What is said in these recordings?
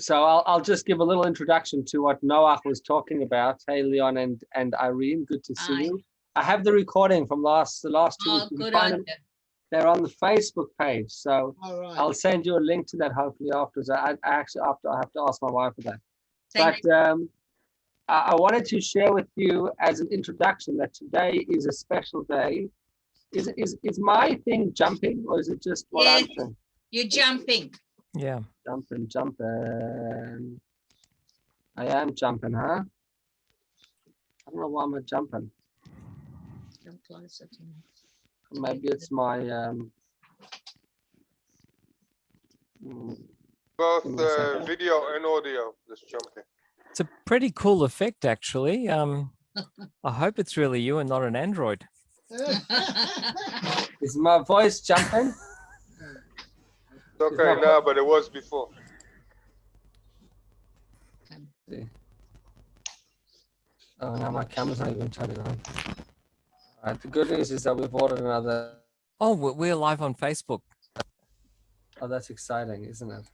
So I'll just give a little introduction to what Noach was talking about. Hey, Leon and Irene, good to see you. I have the recording from the last 2 weeks. Oh, good on you. They're on the Facebook page, so All I'll right. send you a link to that hopefully afterwards. I actually after I have to ask my wife for that. Thank But I wanted to share with you as an introduction that today is a special day. Is my thing jumping, or is it just what I'm Yes. saying? You're jumping. Yeah. Jumping. I am jumping, huh? I don't know why I'm jumping. Come closer to me. Maybe it's my Both Give me a second. video and audio, this jumping. It's a pretty cool effect, actually. I hope it's really you and not an android. is my voice jumping? It's okay now, but it was before. Oh, now my camera's not even turning on. All right, the good news is that we've ordered another. Oh, we're live on Facebook. Oh, that's exciting, isn't it?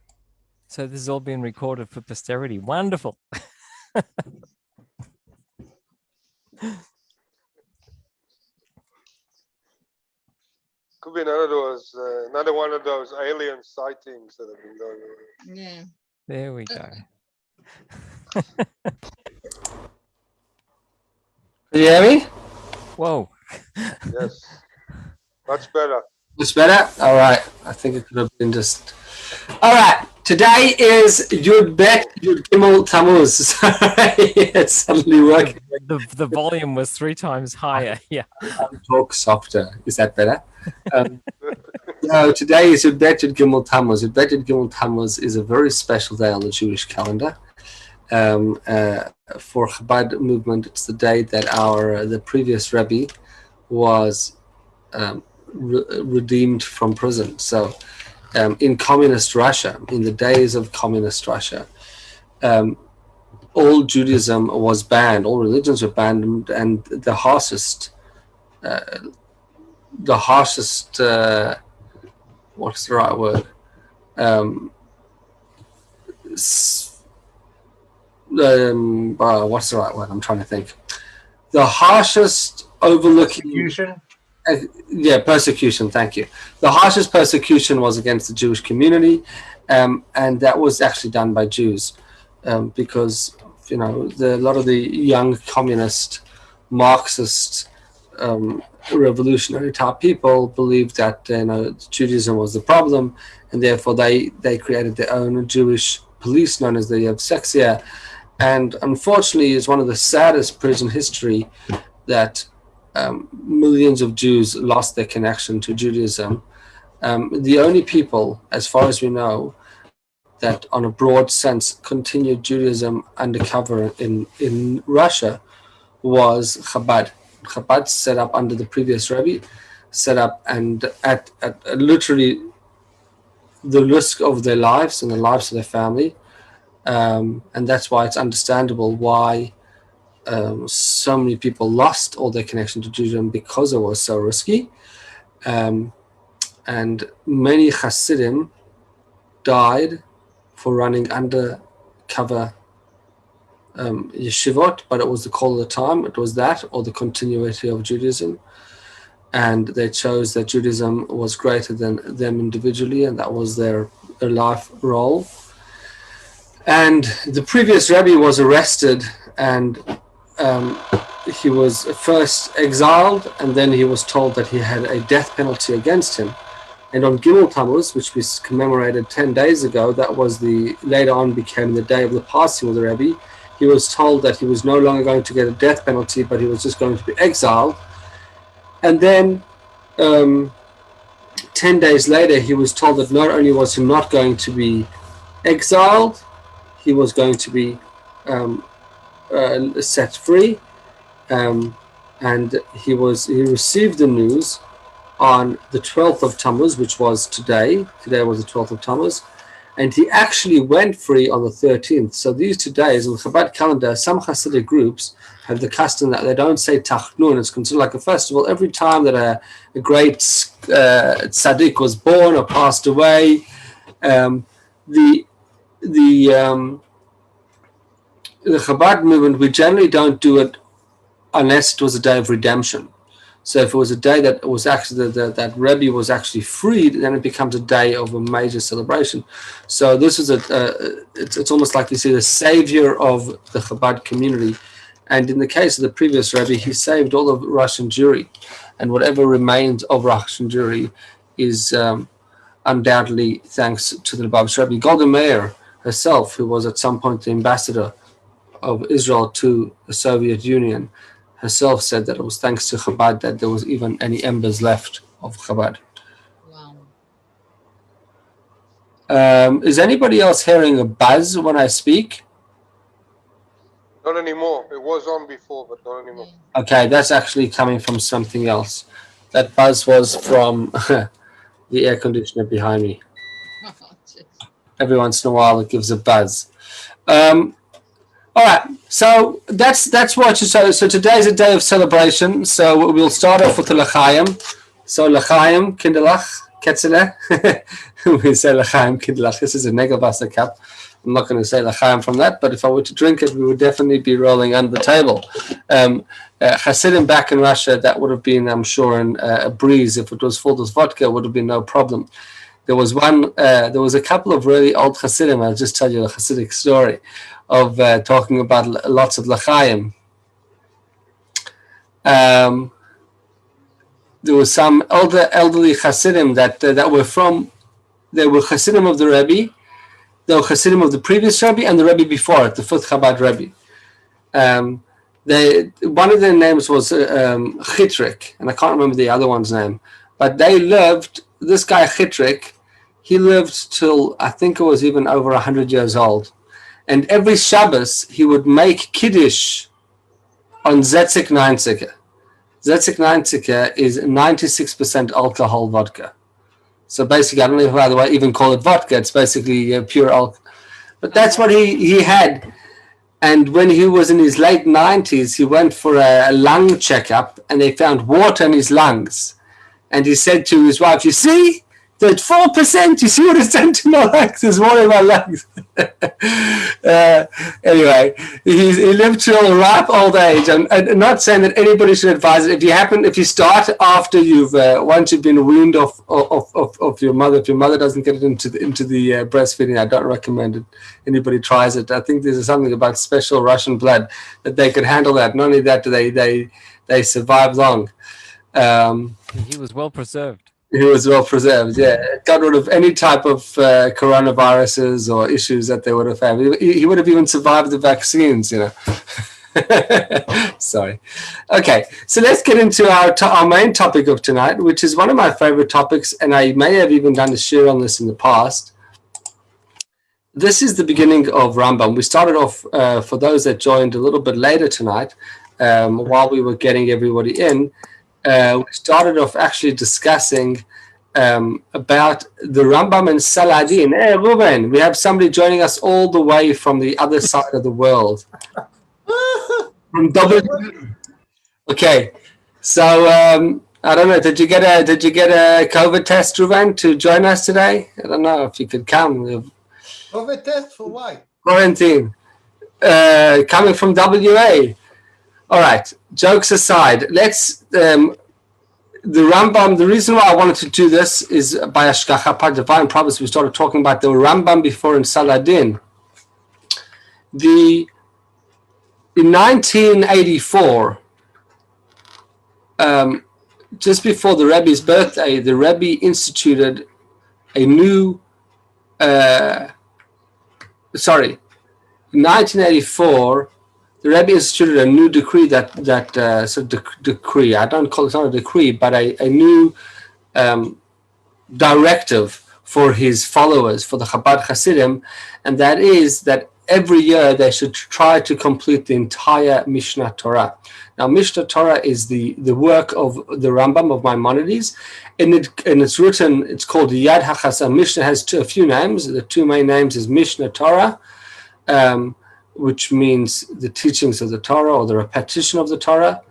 So this is all being recorded for posterity. Wonderful. Could be another one of those alien sightings that have been going on. Yeah. There we go. Can you hear me? Whoa. Yes, much better. Much better? All right. I think it could have been just. All right. Today is Yud Bet Yud Gimel Tammuz. Sorry, it's suddenly working. The volume was 3 times higher. Yeah. I'll talk softer. Is that better? No, today is Yud Bet Yud Gimel Tammuz. Yud Bet Yud Gimel Tammuz is a very special day on the Jewish calendar. For Chabad movement, it's the day that the previous Rebbe was redeemed from prison. So, in communist Russia, in the days of communist Russia, all Judaism was banned, all religions were banned, and the harshest, what's the right word? What's the right word? I'm trying to think. The harshest overlooking. Persecution. Persecution. Thank you. The harshest persecution was against the Jewish community, and that was actually done by Jews, because a lot of the young communist, Marxist, revolutionary type people believed that Judaism was the problem, and therefore they created their own Jewish police known as the Yevseksia, and unfortunately, is one of the saddest prison history that. Millions of Jews lost their connection to Judaism. The only people, as far as we know, that on a broad sense continued Judaism undercover in Russia was Chabad. Chabad set up under the previous Rebbe, set up and at literally the risk of their lives and the lives of their family. And that's why it's understandable why so many people lost all their connection to Judaism because it was so risky. And many Hasidim died for running undercover yeshivot, but it was the call of the time. It was that or the continuity of Judaism. And they chose that Judaism was greater than them individually, and that was their life role. And the previous Rebbe was arrested, and he was first exiled, and then he was told that he had a death penalty against him. And on Gimel Tammuz, which we commemorated 10 days ago, that was later on became the day of the passing of the Rebbe. He was told that he was no longer going to get a death penalty, but he was just going to be exiled. And then 10 days later, he was told that not only was he not going to be exiled, he was going to be set free, and he received the news on the 12th of Tammuz, which was today. Today was the 12th of Tammuz, and he actually went free on the 13th. So these 2 days in the Chabad calendar, some Hasidic groups have the custom that they don't say Tachnun. It's considered like a festival. Every time that a great tzaddik was born or passed away, the the Chabad movement, we generally don't do it unless it was a day of redemption. So if it was a day that was actually that Rebbe was actually freed, then it becomes a day of a major celebration. So this is it's almost like you see the savior of the Chabad community. And in the case of the previous Rebbe, he saved all of Russian Jewry, and whatever remains of Russian Jewry is undoubtedly thanks to the Lubavitch Rebbe. Golda Meir herself, who was at some point the ambassador of Israel to the Soviet Union, herself said that it was thanks to Chabad that there was even any embers left of Chabad. Wow. Is anybody else hearing a buzz when I speak? Not anymore. It was on before, but not anymore. Okay, that's actually coming from something else. That buzz was from the air conditioner behind me. Every once in a while it gives a buzz. All right, so that's what you say. So today is a day of celebration. So we'll start off with the L'chaim. So L'chaim, Kinderlach, Ketzele. We say L'chaim, Kinderlach. This is a Negelbasser cup. I'm not going to say L'chaim from that, but if I were to drink it, we would definitely be rolling under the table. Hasidim back in Russia, that would have been, I'm sure, a breeze. If it was filled with vodka, it would have been no problem. There was a couple of really old Hasidim. I'll just tell you a Hasidic story of talking about lots of L'chaim. There was some elderly Hasidim that were Hasidim of the Rebbe. They were Hasidim of the previous Rebbe and the Rebbe before it, the fifth Chabad Rebbe. One of their names was Chitrik, and I can't remember the other one's name. But they lived, this guy Chitrik, he lived till I think it was even over 100 years old. And every Shabbos he would make Kiddush on Zetzik Neinziger. Zetzik Neinziger is 96% alcohol vodka. So basically, I don't know, by the way, even call it vodka. It's basically pure alcohol. But that's what he had. And when he was in his late 90s, he went for a lung checkup, and they found water in his lungs. And he said to his wife, "You see, that 4%, you see what it's done to my lungs? There's water in my lungs." Anyway, he lived till a ripe old age. And not saying that anybody should advise it. If you start after once you've been weaned off your mother, if your mother doesn't get it into the breastfeeding, I don't recommend it. Anybody tries it. I think there's something about special Russian blood that they could handle that. Not only that, they survive long. He was well preserved. He was well preserved, yeah. Got rid of any type of coronaviruses or issues that they would have had. He would have even survived the vaccines, you know. Sorry. Okay, so let's get into our main topic of tonight, which is one of my favorite topics, and I may have even done a share on this in the past. This is the beginning of Rambam. We started off, for those that joined a little bit later tonight, while we were getting everybody in, we started off actually discussing about the Rambam and Saladin. Hey, Ruben, we have somebody joining us all the way from the other side of the world. From Okay, so I don't know. Did you get a COVID test, Ruben, to join us today? I don't know if you could come. COVID test for why? Quarantine. Coming from WA. All right, jokes aside, let's, the Rambam, the reason why I wanted to do this is by Hashgacha, by divine providence, we started talking about the Rambam before in Saladin. In 1984, just before the Rebbe's birthday, the Rebbe instituted a new, in 1984, the Rebbe instituted a new decree decree. I don't call it not a decree, but a new directive for his followers, for the Chabad Hasidim, and that is that every year they should try to complete the entire Mishnah Torah. Now, Mishnah Torah is the work of the Rambam of Maimonides, and it's written. It's called Yad HaChasam. Mishnah has a few names. The two main names is Mishnah Torah, which means the teachings of the Torah or the repetition of the Torah.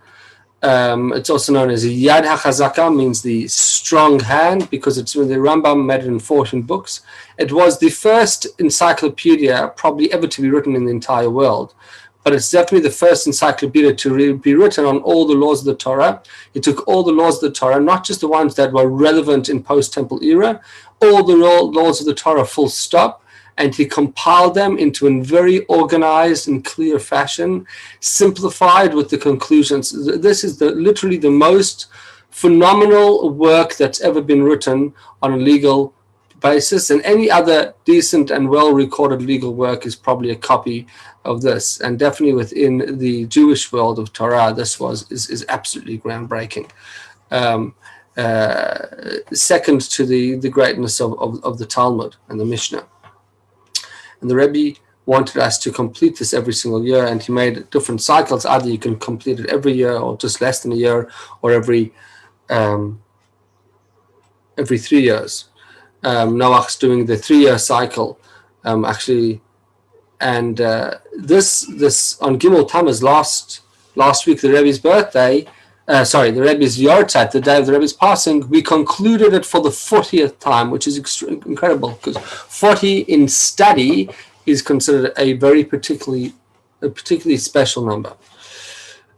It's also known as Yad HaChazaka, means the strong hand, because it's when the Rambam made it in 14 books. It was the first encyclopedia probably ever to be written in the entire world. But it's definitely the first encyclopedia to be written on all the laws of the Torah. It took all the laws of the Torah, not just the ones that were relevant in post-temple era, all the laws of the Torah full stop, and he compiled them into a very organized and clear fashion, simplified with the conclusions. This is literally the most phenomenal work that's ever been written on a legal basis, and any other decent and well-recorded legal work is probably a copy of this. And definitely within the Jewish world of Torah, this is absolutely groundbreaking. Second to the greatness of the Talmud and the Mishnah. And the Rebbe wanted us to complete this every single year, and he made different cycles. Either you can complete it every year, or just less than a year, or every 3 years. Noach's doing the 3-year cycle, actually, and this on Gimel Tammuz last week, the Rebbe's birthday. The Rebbe's Yortzeit, the day of the Rebbe's passing, we concluded it for the 40th time, which is incredible, because 40 in study is considered a particularly special number.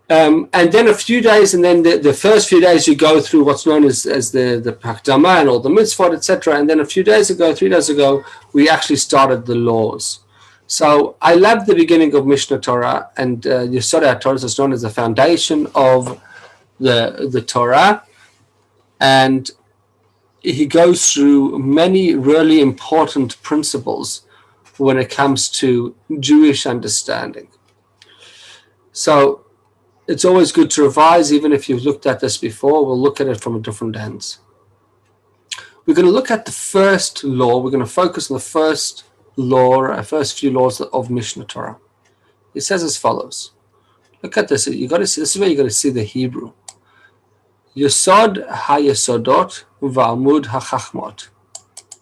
And then a few days, and then the first few days you go through what's known as the Hakdama and all the mitzvot, etc. And then 3 days ago, we actually started the laws. So I love the beginning of Mishnah Torah, and Yesod Torah is known as the foundation of the Torah, and he goes through many really important principles when it comes to Jewish understanding. So it's always good to revise, even if you've looked at this before. We'll look at it from a different lens. We're going to look at the first law. We're going to focus on the first law, first few laws of Mishnah Torah. It says as follows. Look at this. You got to see. This is where you got to see the Hebrew. Yesod ha-yesodot va'amud ha-chachmot.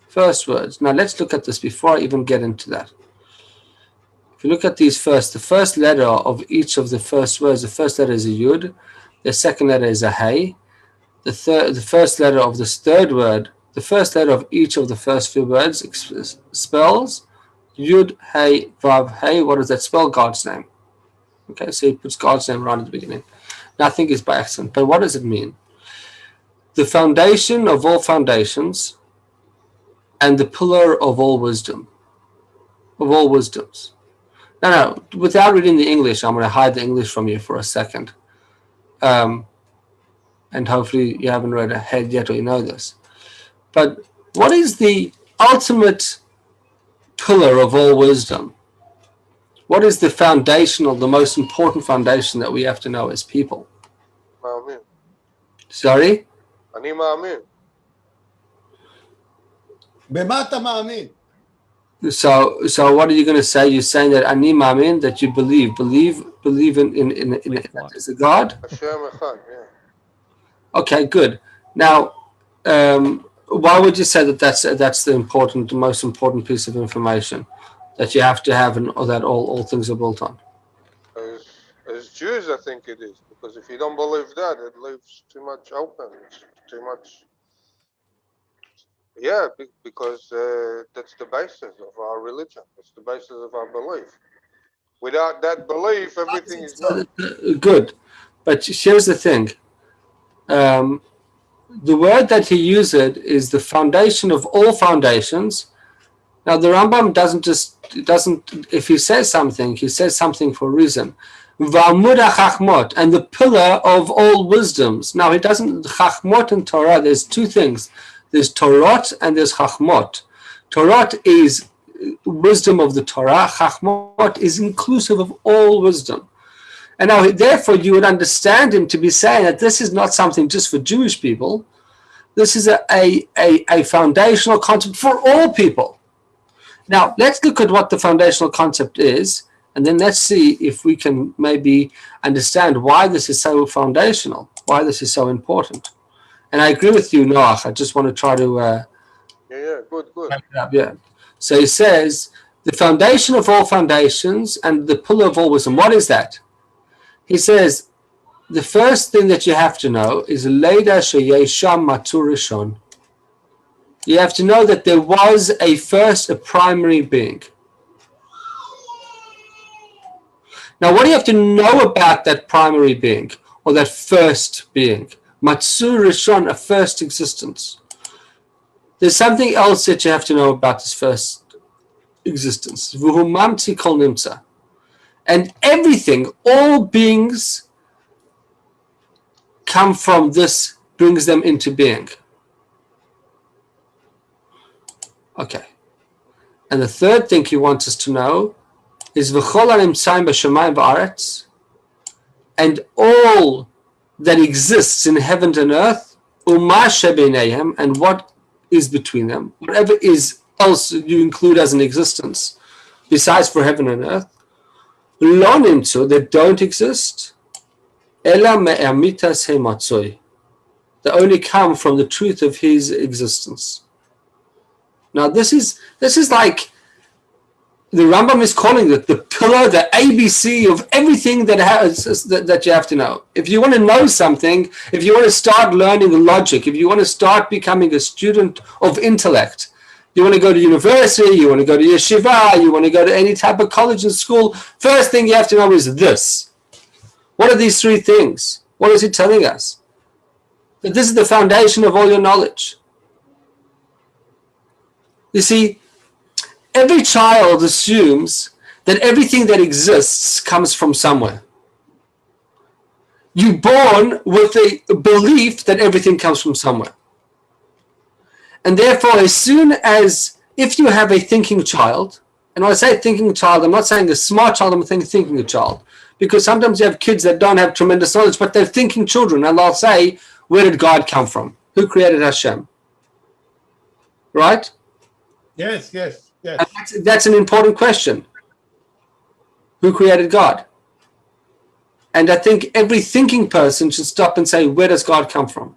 First words. Now let's look at this before I even get into that. If you look at these first, the first letter of each of the first words, the first letter is a yud, the second letter is a hey, the first letter of this third word, the first letter of each of the first few words spells yud, hey, vav, hey. What does that spell? God's name. Okay, so he puts God's name right at the beginning. Nothing is by accident. But what does it mean? The foundation of all foundations and the pillar of all wisdom. Of all wisdoms. No, without reading the English, I'm going to hide the English from you for a second. And hopefully you haven't read ahead yet, or you know this. But what is the ultimate pillar of all wisdom? What is the foundational, the most important foundation that we have to know as people? Ma'amin. Sorry? Ani ma'amin. במה אתה מאמין? So what are you going to say? You're saying that ani ma'amin, that you believe in that there's a God? Hashem echad, yeah. Okay, good. Now, why would you say that that's the most important piece of information that you have to have, and that all things are built on? As Jews, I think it is, because if you don't believe that, it leaves too much open. It's too much. Yeah, because that's the basis of our religion. It's the basis of our belief. Without that belief, everything is not. Good. But here's the thing. The word that he used is the foundation of all foundations. Now, the Rambam doesn't, if he says something for a reason. Va'amud ha-chachmot, and the pillar of all wisdoms. Now, he doesn't, chachmot in Torah, there's two things. There's Torot and there's Chachmot. Torot is wisdom of the Torah. Chachmot is inclusive of all wisdom. And now, therefore, you would understand him to be saying that this is not something just for Jewish people. This is a foundational concept for all people. Now, let's look at what the foundational concept is, and then let's see if we can maybe understand why this is so foundational, why this is so important. And I agree with you, Noach. I just want to try to... Good. Yeah. So he says, the foundation of all foundations and the pillar of all wisdom. What is that? He says, the first thing that you have to know is Leida Sheyesham Matur Rishon. You have to know that there was a primary being. Now, what do you have to know about that primary being or that first being? Matsur Rishon, a first existence. There's something else that you have to know about this first existence. V'hu mamtzi kol nimtza. And everything, all beings come from this, brings them into being. Okay. And the third thing he wants us to know is v'chol hanimtzaim b'shamayim v'aretz, and all that exists in heaven and earth, u'ma shebeineihem, and what is between them, whatever is else you include as an existence, besides for heaven and earth, lo nimtzu, that don't exist, ela me'amitas hematzoi, that only come from the truth of his existence. Now this is like the Rambam is calling it the pillar, the ABC of everything that that you have to know. If you want to know something, if you want to start learning logic, if you want to start becoming a student of intellect, you want to go to university, you want to go to yeshiva, you want to go to any type of college and school, first thing you have to know is this. What are these three things? What is he telling us? That this is the foundation of all your knowledge. You see, every child assumes that everything that exists comes from somewhere. You're born with a belief that everything comes from somewhere. And therefore, as soon as, if you have a thinking child, and when I say thinking child, I'm not saying a smart child, I'm saying thinking child. Because sometimes you have kids that don't have tremendous knowledge, but they're thinking children, and they'll say, where did God come from? Who created Hashem? Right? Yes, yes, yes. And that's an important question. Who created God? And I think every thinking person should stop and say, where does God come from?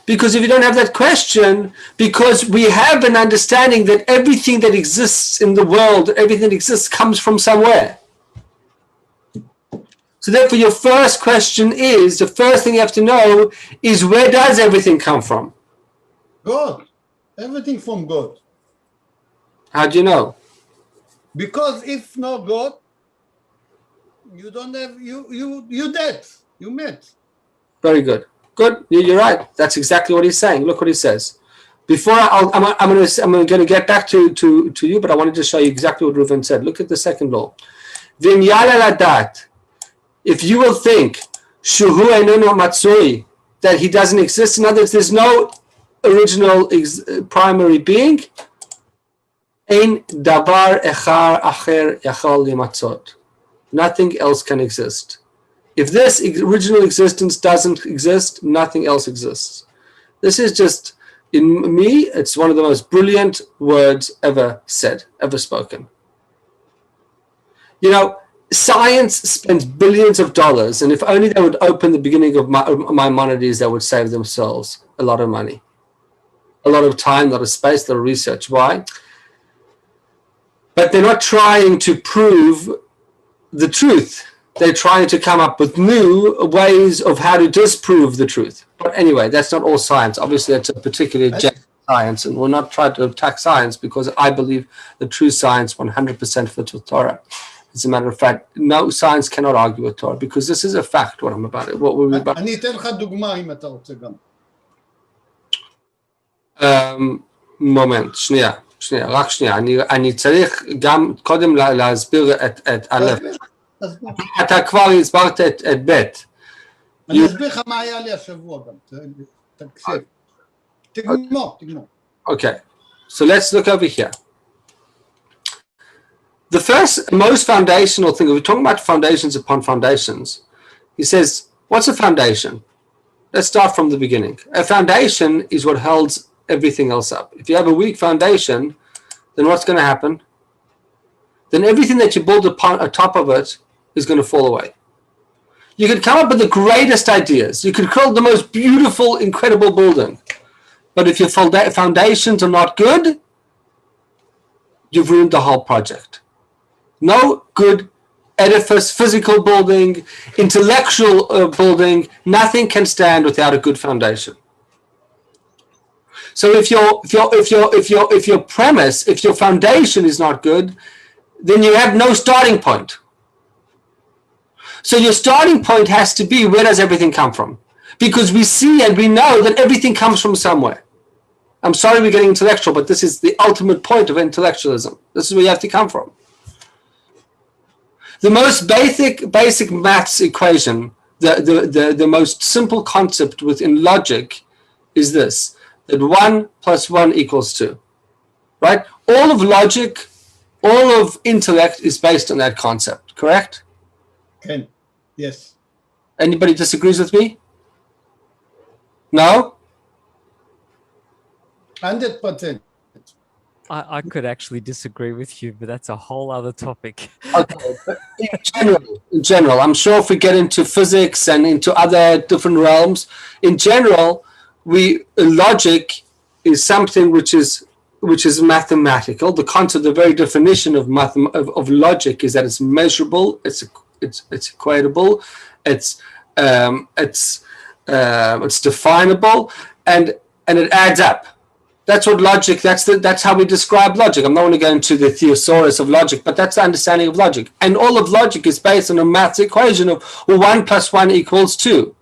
Because if you don't have that question, because we have an understanding that everything that exists in the world, everything that exists comes from somewhere. So therefore your first question is, the first thing you have to know is, where does everything come from? God. Everything from God. How do you know? Because if no God, you don't have, you dead. You met. Very good. Good. You're right. That's exactly what he's saying. Look what he says. Before I'm going to get back to you, but I wanted to show you exactly what Reuven said. Look at the second law. V'im yala ladat. If you will think shuhu einonu matzui, that he doesn't exist, in other words, there's no original primary being, ein davar echar acher yachal limatzot. Nothing else can exist. If this original existence doesn't exist, nothing else exists. This is just, in me, it's one of the most brilliant words ever said, ever spoken. You know, science spends billions of dollars, and if only they would open the beginning of Maimonides, they would save themselves a lot of money, a lot of time, a lot of space, a lot of research. Why? But they're not trying to prove the truth. They're trying to come up with new ways of how to disprove the truth. But anyway, that's not all science. Obviously, that's a particular science, and we'll not try to attack science, because I believe the true science 100% fits with Torah. As a matter of fact, no science cannot argue with Torah, because this is a fact, what I'm about. What we're about. אני אתן לך דוגמה אם אתה רוצה גם. מומנט, שנייה, רק שנייה. אני צריך גם קודם להסביר את א'. אתה כבר הסברת את ב'. אני אסביר לך מה היה לי השבוע גם. תקשיב. תגמור. Okay, so let's look over here. The first, most foundational thing, we're talking about foundations upon foundations. He says, what's a foundation? Let's start from the beginning. A foundation is what holds everything else up. If you have a weak foundation, then what's going to happen? Then everything that you build upon top of it is going to fall away. You could come up with the greatest ideas. You could build the most beautiful, incredible building. But if your foundations are not good, you've ruined the whole project. No good edifice, physical building, intellectual building, nothing can stand without a good foundation. So if your premise, if your foundation is not good, then you have no starting point. So your starting point has to be, where does everything come from? Because we see and we know that everything comes from somewhere. I'm sorry we're getting intellectual, but this is the ultimate point of intellectualism. This is where you have to come from. The most basic maths equation, the most simple concept within logic is this, that 1 + 1 = 2, right? All of logic, all of intellect is based on that concept, correct? Ken, yes. Anybody disagrees with me? No? 100%. I could actually disagree with you, but that's a whole other topic. Okay, but in general, I'm sure if we get into physics and into other different realms, in general, logic is something which is mathematical. The concept, the very definition of logic is that it's measurable, it's equatable, it's definable, and it adds up. That's what logic, that's how we describe logic. I'm not going to go into the thesaurus of logic, but that's the understanding of logic. And all of logic is based on a maths equation of 1 + 1 = 2,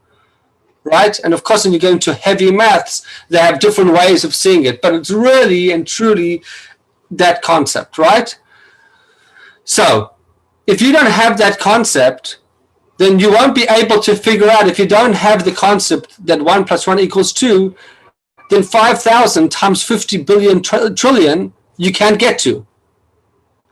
right? And of course, when you go into heavy maths, they have different ways of seeing it, but it's really and truly that concept, right? So if you don't have that concept, then you won't be able to figure out, if you don't have the concept that 1 + 1 = 2, then 5,000 times 50 billion trillion you can't get to,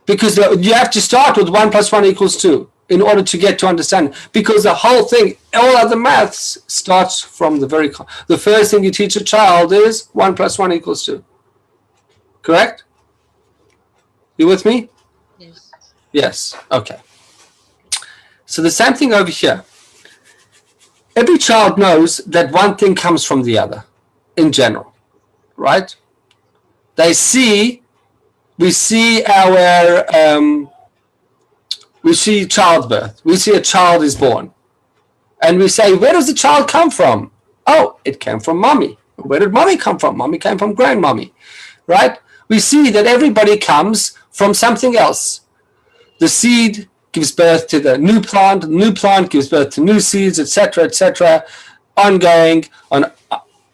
because you have to start with 1 + 1 = 2 in order to get to understand, because the whole thing, all other maths starts from the first thing you teach a child is 1 + 1 = 2. Correct? You with me? Yes. Yes. Okay. So the same thing over here. Every child knows that one thing comes from the other. In general, right? We see childbirth. We see a child is born, and we say, where does the child come from? Oh, it came from mommy. Where did mommy come from? Mommy came from grandmommy, right? We see that everybody comes from something else. The seed gives birth to the new plant gives birth to new seeds, etc., ongoing, on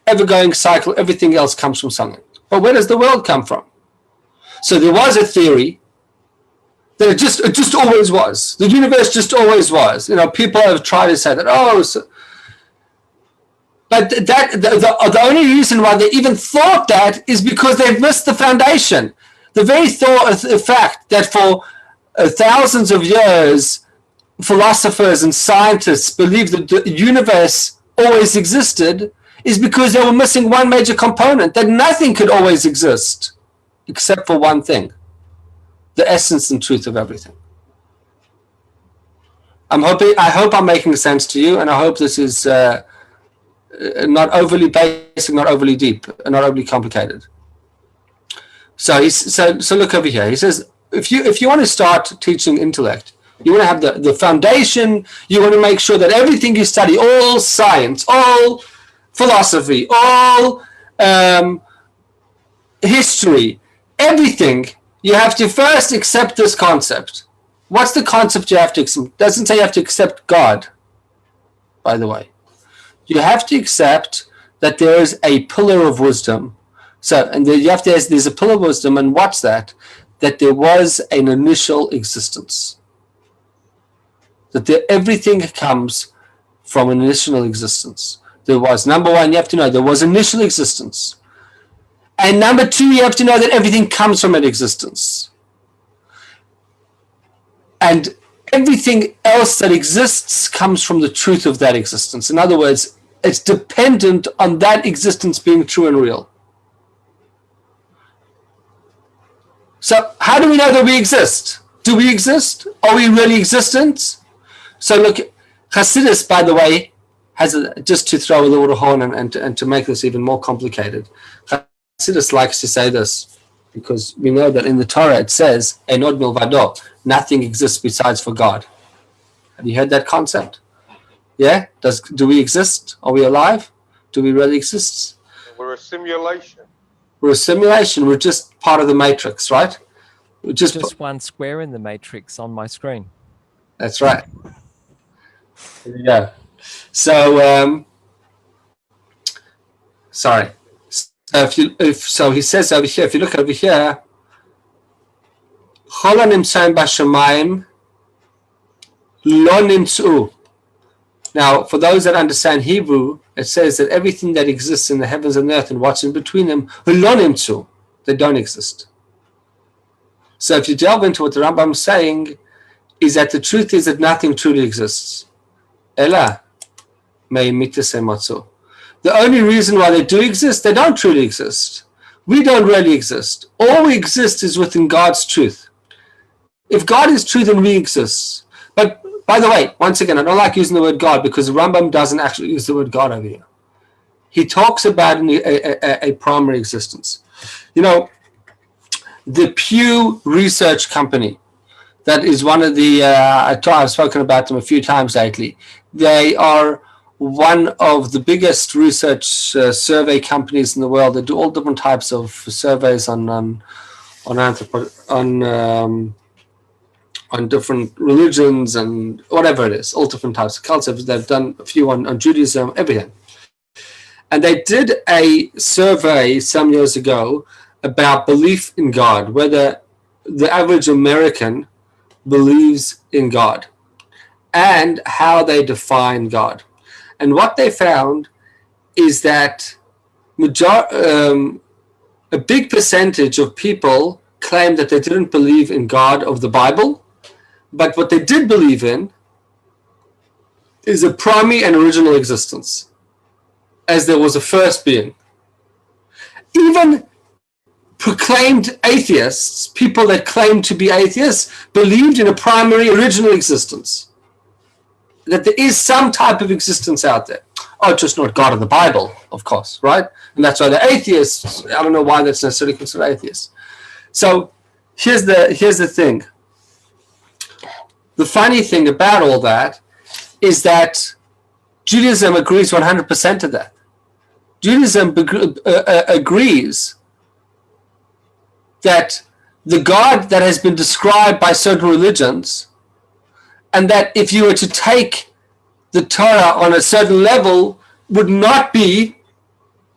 ever-going cycle. Everything else comes from something. But where does the world come from? So there was a theory that it just always was. The universe just always was. People have tried to say that. But the only reason why they even thought that is because they've missed the foundation. The very fact that for thousands of years, philosophers and scientists believed that the universe always existed is because they were missing one major component, that nothing could always exist except for one thing, the essence and truth of everything. I hope I'm making sense to you, and I hope this is not overly basic, not overly deep, and not overly complicated. So look over here. He says, if you want to start teaching intellect, you want to have the foundation. You want to make sure that everything you study, all science, all philosophy, all history, everything, you have to first accept this concept. What's the concept you have to accept? It doesn't say you have to accept God, by the way. You have to accept that there is a pillar of wisdom. There's a pillar of wisdom, and what's that? That there was an initial existence. That everything comes from an initial existence. There was, number one, you have to know there was initial existence. And number two, you have to know that everything comes from an existence. And everything else that exists comes from the truth of that existence. In other words, it's dependent on that existence being true and real. So how do we know that we exist? Do we exist? Are we really existent? So look, Hasidus, by the way, just to throw a little horn and to make this even more complicated, Hasidus likes to say this, because we know that in the Torah it says, "Enod milvado," nothing exists besides for God. Have you heard that concept? Yeah? Do we exist? Are we alive? Do we really exist? We're a simulation. We're a simulation. We're just part of the matrix, right? We're Just one square in the matrix on my screen. That's right. There you go. So, sorry. So he says over here, if you look over here, "Chol hanimtzaim b'shamayim lo nimtzu." Now, for those that understand Hebrew, it says that everything that exists in the heavens and the earth and what's in between them, lo nimtzu, they don't exist. So if you delve into what the Rambam is saying, is that the truth is that nothing truly exists. Ela mei mitase matzu. The only reason why they do exist, they don't truly exist. We don't really exist. All we exist is within God's truth. If God is true, then we exist. But by the way, once again, I don't like using the word God because the Rambam doesn't actually use the word God over here. He talks about a primary existence. You know, the Pew Research Company, that is one of the, I've spoken about them a few times lately. They are one of the biggest research survey companies in the world. They do all different types of surveys on different religions and whatever it is, all different types of cultures. They've done a few on Judaism, everything. And they did a survey some years ago about belief in God, whether the average American believes in God and how they define God. And what they found is that a big percentage of people claimed that they didn't believe in God of the Bible, but what they did believe in is a primary and original existence, as there was a first being. Even proclaimed atheists, people that claimed to be atheists, believed in a primary original existence, that there is some type of existence out there. Oh, just not God of the Bible, of course, right? And that's why the atheists, I don't know why that's necessarily considered atheists. So here's the thing. The funny thing about all that is that Judaism agrees 100% to that. Judaism agrees that the God that has been described by certain religions, and that if you were to take the Torah on a certain level, would not be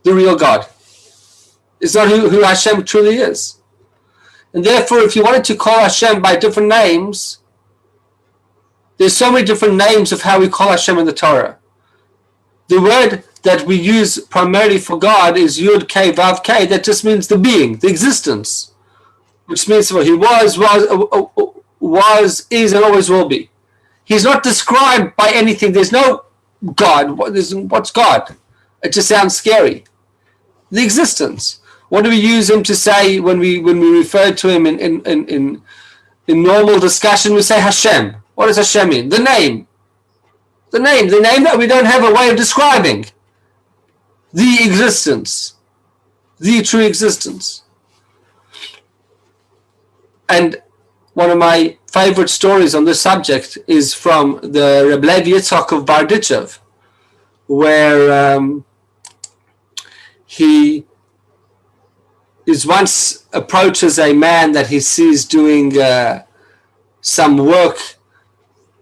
the real God. It's not who Hashem truly is. And therefore, if you wanted to call Hashem by different names, there's so many different names of how we call Hashem in the Torah. The word that we use primarily for God is Yud K Vav K. That just means the being, the existence, which means what he was, is, and always will be. He's not described by anything. There's no God. What's God? It just sounds scary. The existence. What do we use him to say when we refer to him in normal discussion? We say Hashem. What does Hashem mean? The name. The name that we don't have a way of describing. The existence. The true existence. And one of my favorite stories on this subject is from the Reb Levi Yitzchak of Bardichev, where he is once approaches a man that he sees doing some work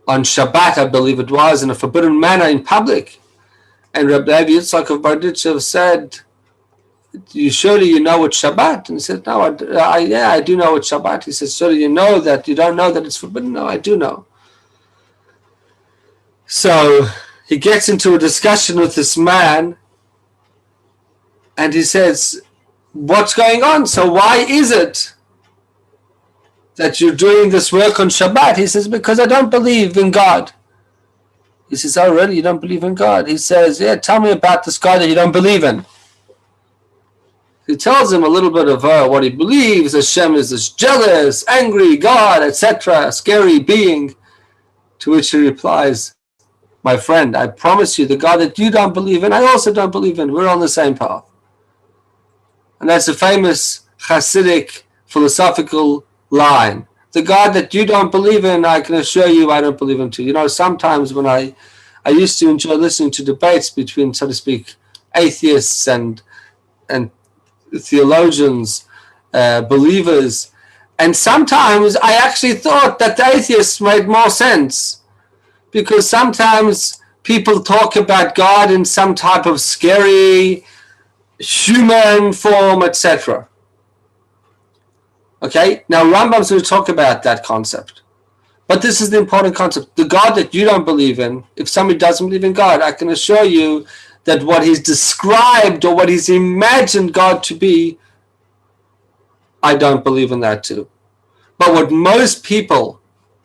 on Shabbat, I believe it was, in a forbidden manner in public. And Reb Levi Yitzchak of Bardichev said, surely you know it's Shabbat? And he said, no, I do know it's Shabbat. He says, surely you know that you don't know that it's forbidden? No, I do know. So he gets into a discussion with this man, and he says, what's going on? So why is it that you're doing this work on Shabbat? He says, because I don't believe in God. He says, oh, really? You don't believe in God? He says, yeah, tell me about this God that you don't believe in. He tells him a little bit of what he believes. Hashem is this jealous, angry God, etc., scary being. To which he replies, my friend, I promise you, the God that you don't believe in, I also don't believe in. We're on the same path. And that's a famous Hasidic philosophical line. The God that you don't believe in, I can assure you I don't believe in too. You know, sometimes when I used to enjoy listening to debates between, so to speak, atheists and theologians, believers, and sometimes I actually thought that the atheists made more sense, because sometimes people talk about God in some type of scary human form, etc. Okay, now Rambam's going to talk about that concept. But this is the important concept. The God that you don't believe in, if somebody doesn't believe in God, I can assure you that what he's described or what he's imagined God to be, I don't believe in that too. But what most people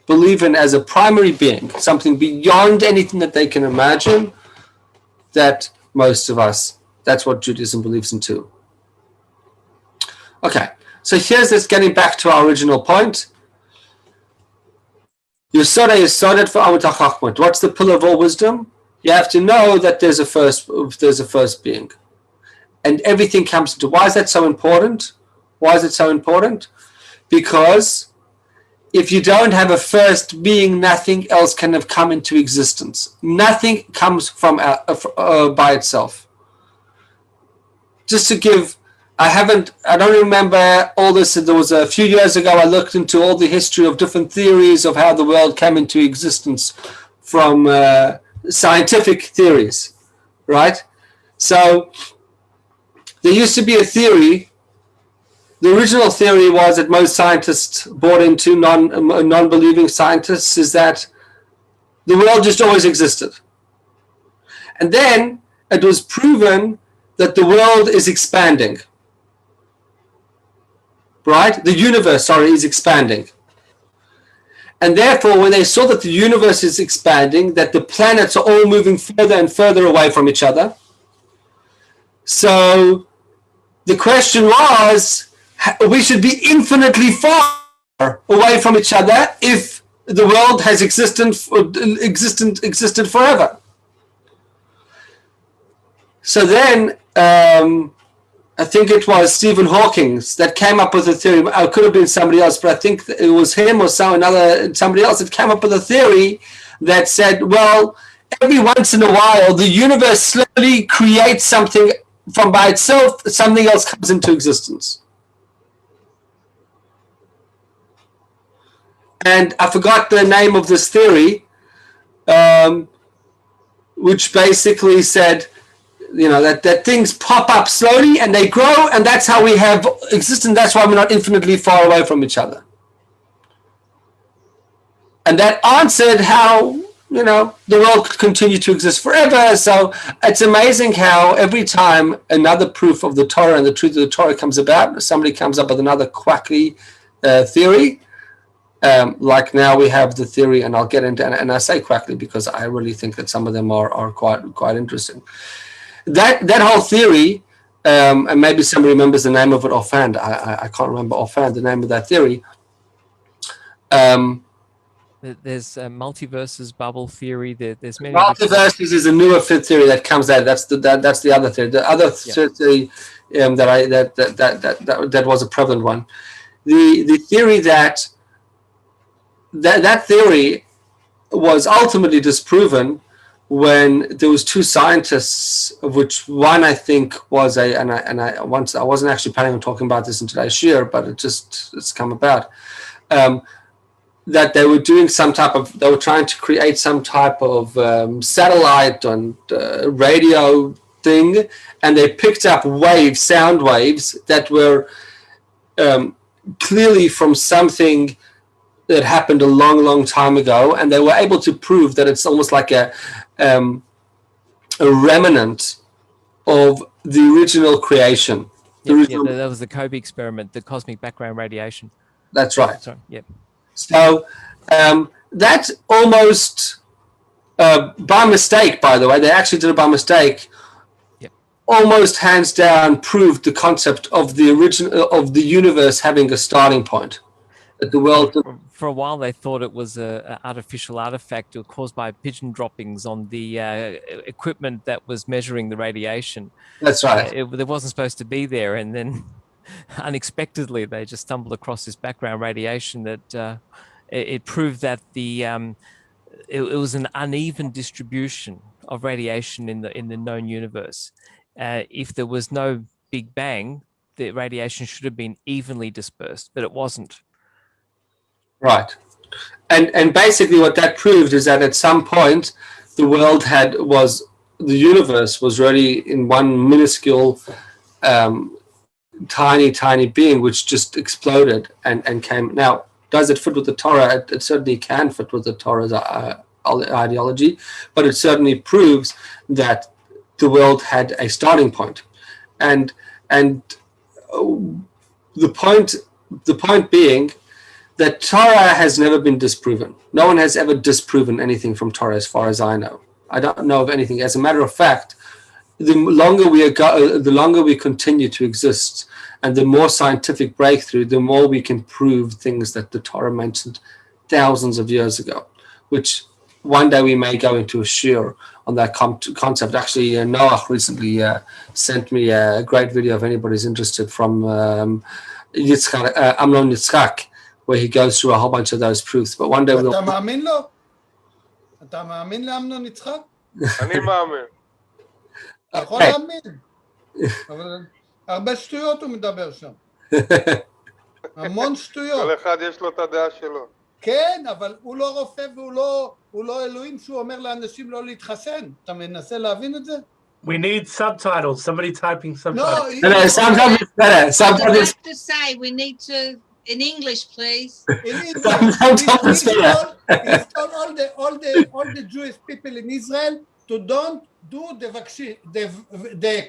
believe in as a primary being, something beyond anything that they can imagine, that most of us, that's what Judaism believes in too. Okay. So here's this, getting back to our original point. Yesod Yesodot v'Amud HaChachmot. What's the pillar of all wisdom? You have to know that there's a first being, and everything comes into. Why is that so important? Why is it so important? Because if you don't have a first being, nothing else can have come into existence. Nothing comes from by itself. Just to give. I don't remember all this. There was a few years ago, I looked into all the history of different theories of how the world came into existence from scientific theories, right? So there used to be a theory. The original theory was that most scientists bought into, non-believing scientists, is that the world just always existed. And then it was proven that the world is expanding. Right? The universe, is expanding. And therefore, when they saw that the universe is expanding, that the planets are all moving further and further away from each other. So the question was, we should be infinitely far away from each other if the world has existed forever. So then, I think it was Stephen Hawking that came up with a theory. It could have been somebody else, but I think it was him or somebody else that came up with a theory that said, well, every once in a while, the universe slowly creates something from by itself, something else comes into existence. And I forgot the name of this theory, which basically said, that things pop up slowly and they grow, and that's how we have existence. That's why we're not infinitely far away from each other. And that answered how, the world could continue to exist forever. So it's amazing how every time another proof of the Torah and the truth of the Torah comes about, somebody comes up with another quacky theory. Like now we have the theory, and I'll get into, and I say quackly because I really think that some of them are quite interesting. That whole theory, and maybe somebody remembers the name of it offhand. I can't remember offhand the name of that theory. There's multiverses, bubble theory. There's many. Multiverses is a newer theory that comes out. That's the other theory. The other theory that was a prevalent one. The theory that theory was ultimately disproven when there was two scientists, of which one I think was I wasn't actually planning on talking about this in today's shir, but it's come about, that they were doing they were trying to create some type of satellite and radio thing, and they picked up sound waves that were clearly from something that happened a long time ago, and they were able to prove that it's almost like a remnant of the original creation. That was the Kobe experiment, the cosmic background radiation. That's right. Sorry, yep. So that almost by mistake, by the way, they actually did it by mistake. Yep. Almost hands down proved the concept of the universe having a starting point. That the world. For a while, they thought it was an artificial artifact caused by pigeon droppings on the equipment that was measuring the radiation. That's right. It wasn't supposed to be there, and then unexpectedly, they just stumbled across this background radiation that it proved that it was an uneven distribution of radiation in the known universe. If there was no Big Bang, the radiation should have been evenly dispersed, but it wasn't. Right. And basically what that proved is that at some point the universe was really in one minuscule tiny being which just exploded and came. Now, does it fit with the Torah? It certainly can fit with the Torah's ideology, but it certainly proves that the world had a starting point. And the point being that Torah has never been disproven. No one has ever disproven anything from Torah as far as I know. I don't know of anything. As a matter of fact, the longer we continue to exist and the more scientific breakthrough, the more we can prove things that the Torah mentioned thousands of years ago, which one day we may go into a shiur on that concept. Actually, Noach recently sent me a great video if anybody's interested from Amnon Yitzchak, where he goes through a whole bunch of those proofs. But one day we'll... אתה מאמין לו? אתה מאמין לאמנון יצחק? אני מאמין. אתה יכול להאמין. אבל הרבה שטויות הוא מדבר שם. המון שטויות. כל אחד יש לו את הדעה שלו. כן, אבל הוא לא רופא והוא לא אלוהים שהוא אומר לאנשים לא להתחסן. אתה מנסה להבין את זה? We need subtitles. Somebody typing subtitles. No, sometimes it's better. I Sometimes it's have to say, we need to, in English, please. He's Sometimes it's better. told all the Jewish people in Israel to don't do the vaccine, the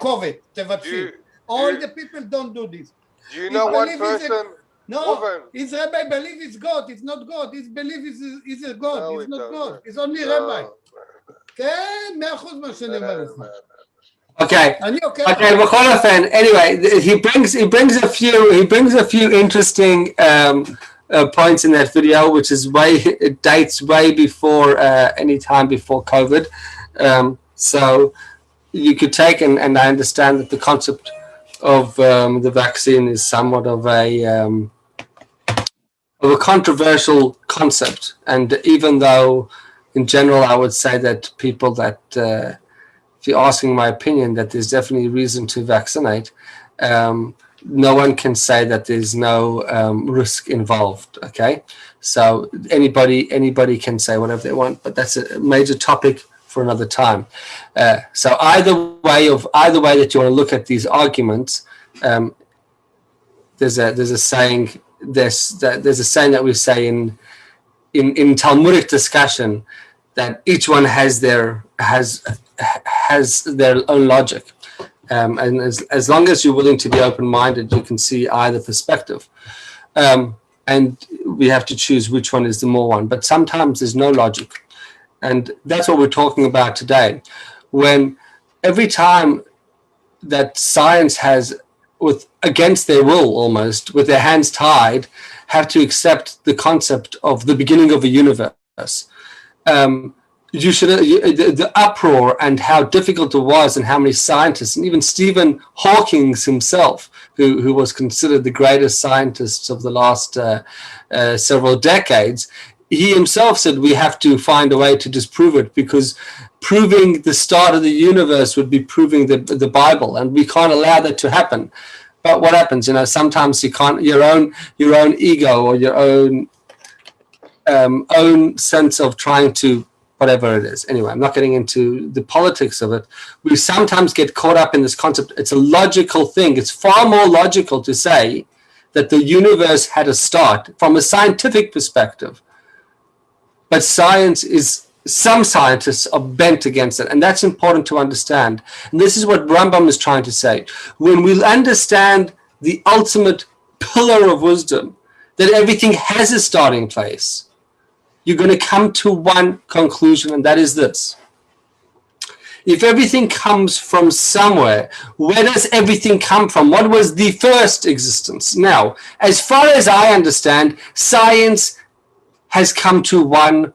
COVID, the vaccine. All the people don't do this. Do you know one person? No, Woven. his rabbi believe it's God. It's not God. His belief is a God. No, it's it not doesn't. God. It's only No. rabbi. כן, 100% מה שאני אומר לך. Okay. אני עוקב. Okay, בכל אופן, anyway, he brings a few interesting points in that video, which is it dates way before any time before COVID. So you could take and I understand that the concept of the vaccine is somewhat of a controversial concept, and even though in general I would say that people that if you're asking my opinion, that there's definitely reason to vaccinate, no one can say that there's no risk involved. Okay, so anybody can say whatever they want, but that's a major topic for another time. So either way that you want to look at these arguments, there's a saying that we say in Talmudic discussion that each one has their own logic, and as long as you're willing to be open-minded, you can see either perspective, and we have to choose which one is the more one. But sometimes there's no logic, and that's what we're talking about today. When every time that science has, against their will almost, with their hands tied, have to accept the concept of the beginning of a universe. The uproar and how difficult it was, and how many scientists, and even Stephen Hawking himself, who was considered the greatest scientist of the last several decades, he himself said we have to find a way to disprove it, because proving the start of the universe would be proving the Bible, and we can't allow that to happen. But what happens? Sometimes you can't. Your own ego, or your own sense of trying to, whatever it is. Anyway, I'm not getting into the politics of it. We sometimes get caught up in this concept. It's a logical thing. It's far more logical to say that the universe had a start from a scientific perspective. But some scientists are bent against it, and that's important to understand. And this is what Rambam is trying to say. When we understand the ultimate pillar of wisdom, that everything has a starting place, you're going to come to one conclusion, and that is this. If everything comes from somewhere, where does everything come from? What was the first existence? Now, as far as I understand, science has come to one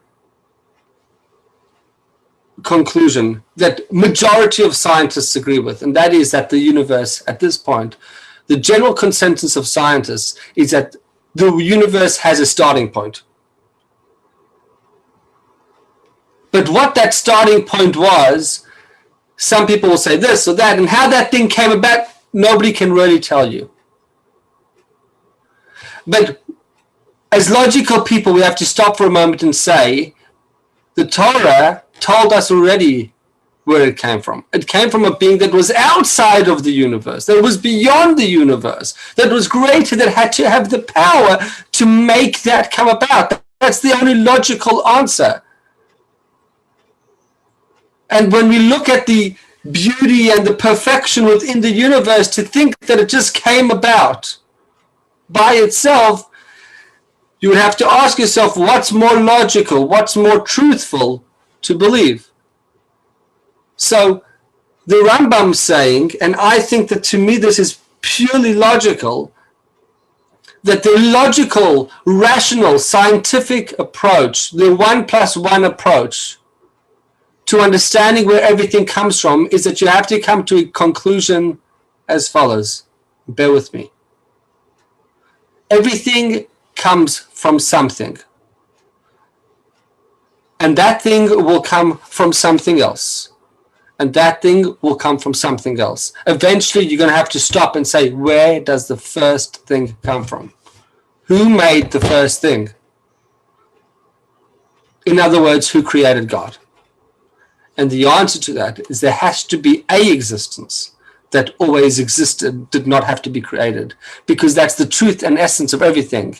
conclusion that majority of scientists agree with, and that is that the universe at this point the general consensus of scientists is that the universe has a starting point. But what that starting point was, some people will say this or that, and how that thing came about, nobody can really tell you. But as logical people, we have to stop for a moment and say, the Torah told us already where it came from. It came from a being that was outside of the universe, that was beyond the universe, that was greater, that had to have the power to make that come about. That's the only logical answer. And when we look at the beauty and the perfection within the universe, to think that it just came about by itself, you would have to ask yourself, what's more logical, what's more truthful to believe? So the Rambam saying, and I think that to me this is purely logical, that the logical, rational, scientific approach, the 1 + 1 approach to understanding where everything comes from, is that you have to come to a conclusion as follows. Bear with me. Everything comes from something. And that thing will come from something else. And that thing will come from something else. Eventually, you're going to have to stop and say, where does the first thing come from? Who made the first thing? In other words, who created God? And the answer to that is there has to be a existence that always existed, did not have to be created, because that's the truth and essence of everything.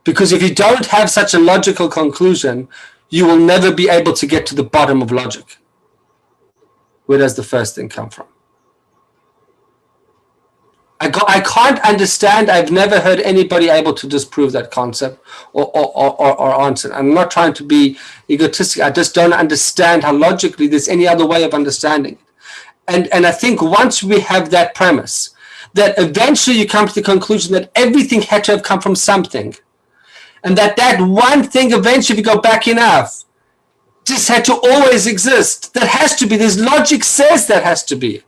Because if you don't have such a logical conclusion, you will never be able to get to the bottom of logic. Where does the first thing come from? I can't understand. I've never heard anybody able to disprove that concept or answer. I'm not trying to be egotistic. I just don't understand how logically there's any other way of understanding it. And I think once we have that premise, that eventually you come to the conclusion that everything had to have come from something, and that one thing eventually, if you go back enough, just had to always exist. That has to be. This logic says that has to be.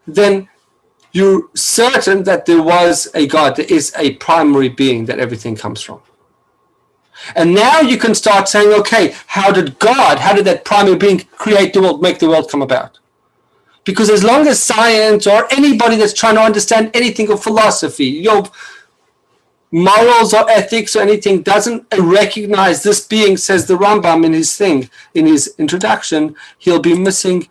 Then you're certain that there was a God, there is a primary being that everything comes from. And now you can start saying, okay, how did that primary being create the world, make the world come about? Because as long as science or anybody that's trying to understand anything of philosophy, your morals or ethics or anything doesn't recognize this being, says the Rambam in his thing, in his introduction, he'll be missing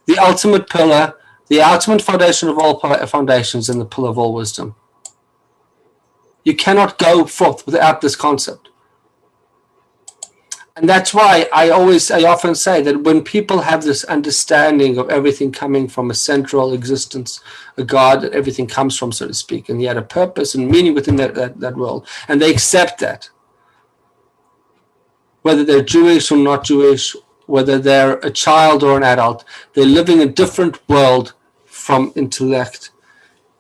the ultimate pillar, the ultimate foundation of all foundations, and the pillar of all wisdom. You cannot go forth without this concept. And that's why I often say that when people have this understanding of everything coming from a central existence, a God that everything comes from, so to speak, and he had a purpose and meaning within that world, and they accept that, whether they're Jewish or not Jewish, whether they're a child or an adult, they're living a different world from intellect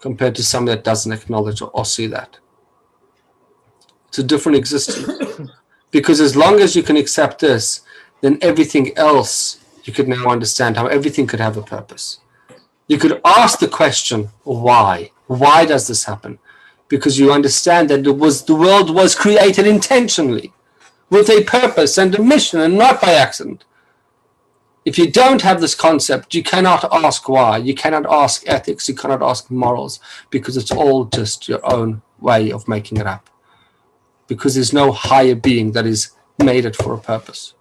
compared to someone that doesn't acknowledge or see that. It's a different existence. Because as long as you can accept this, then everything else, you could now understand how everything could have a purpose. You could ask the question, why? Why does this happen? Because you understand that the world was created intentionally, with a purpose and a mission, and not by accident. If you don't have this concept, you cannot ask why. You cannot ask ethics. You cannot ask morals, because it's all just your own way of making it up. Because there's no higher being that is made it for a purpose.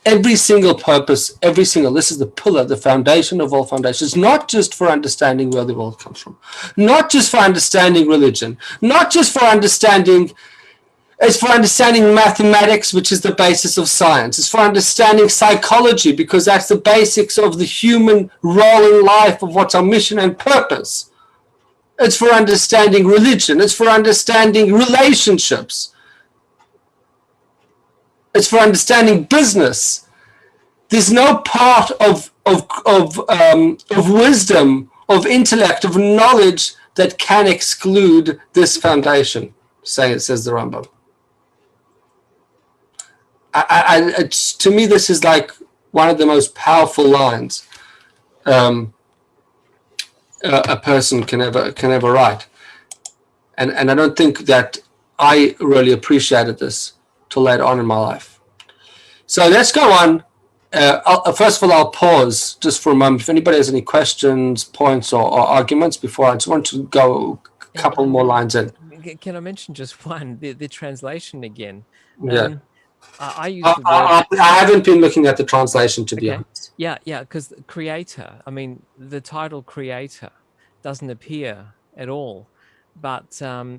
Every single purpose, this is the pillar, the foundation of all foundations, not just for understanding where the world comes from, not just for understanding religion, not just for understanding, it's for understanding mathematics, which is the basis of science. It's for understanding psychology, because that's the basics of the human role in life, of what's our mission and purpose. It's for understanding religion. It's for understanding relationships. It's for understanding business. There's no part of wisdom, of intellect, of knowledge that can exclude this foundation, says the Rambam. To me, this is like one of the most powerful lines a person can ever write. And I don't think that I really appreciated this till later on in my life. So let's go on. First of all, I'll pause just for a moment. If anybody has any questions, points, or arguments before, I just want to go a couple more lines in. Can I mention just one? The translation again. Yeah. I use the word. I haven't been looking at the translation, to be honest. Yeah, because creator, I mean, the title creator doesn't appear at all, but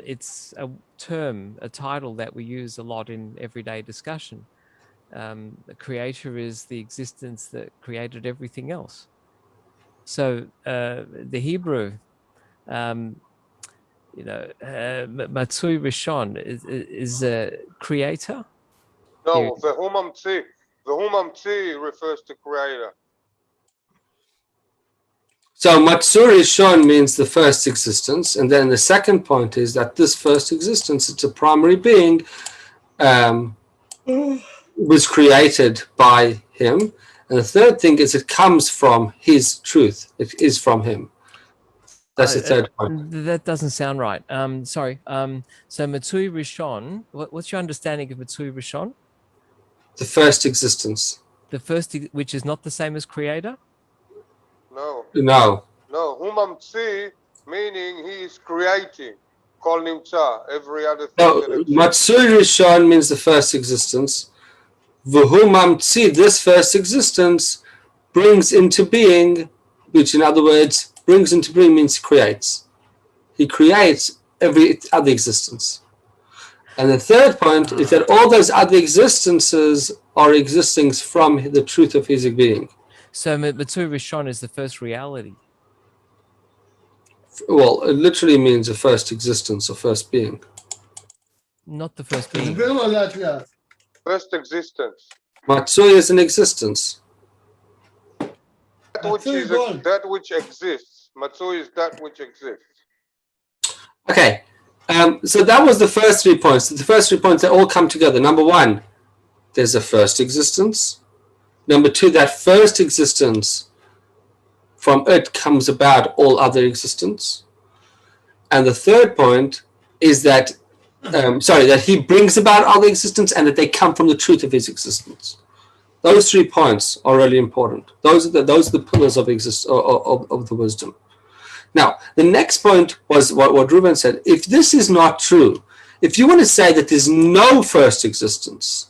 it's a term, a title that we use a lot in everyday discussion. The creator is the existence that created everything else. So the Hebrew, Matsui Rishon is a creator. No, the Humamtzi refers to creator. So Matsuri Rishon means the first existence, and then the second point is that this first existence, it's a primary being, was created by him. And the third thing is it comes from his truth. It is from him. That's the third point. That doesn't sound right. Sorry. So Matsui Rishon, what's your understanding of Matsui Rishon? The first existence. The first, which is not the same as creator? No, Humamtzi, meaning he is creating. Kol Nimtza, every other thing. So Matsui Rishon means the first existence. V'Humamtzi, this first existence, brings into being, which in other words, brings into being means creates. He creates every other existence. And the third point is that all those other existences are existing from the truth of his being. So Matsui Rishon is the first reality. Well, it literally means the first existence or first being. Not the first being. First existence. Matsui is an existence. That which exists. Matsui is that which exists. Okay. So that was the first 3 points. The first 3 points, they all come together. Number one, there's a first existence. Number two, that first existence, from it comes about all other existence. And the third point is that, that he brings about other existence and that they come from the truth of his existence. Those 3 points are really important. Those are the pillars of the wisdom. Now, the next point was what Reuven said. If this is not true, if you want to say that there's no first existence,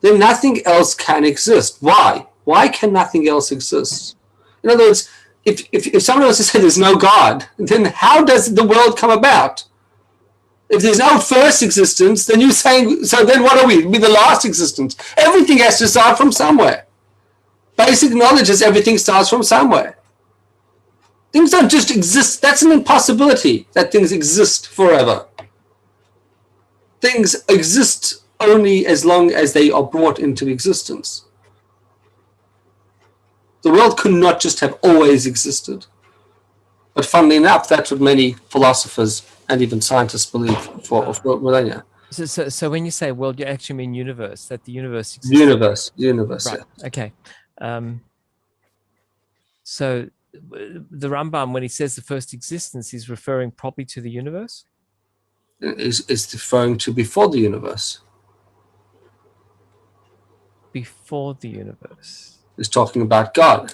then nothing else can exist. Why? Why can nothing else exist? In other words, if someone wants to say there's no God, then how does the world come about? If there's no first existence, then you're saying, so then what are we? We're the last existence. Everything has to start from somewhere. Basic knowledge is everything starts from somewhere. Things don't just exist. That's an impossibility that things exist forever. Things exist only as long as they are brought into existence. The world could not just have always existed. But funnily enough, that's what many philosophers and even scientists believe for millennia. So when you say world, you actually mean universe, that the universe exists? Universe, right. Yeah. Okay. So the Rambam, when he says the first existence, he's referring probably to the universe? Is referring to before the universe. Before the universe. Is talking about God.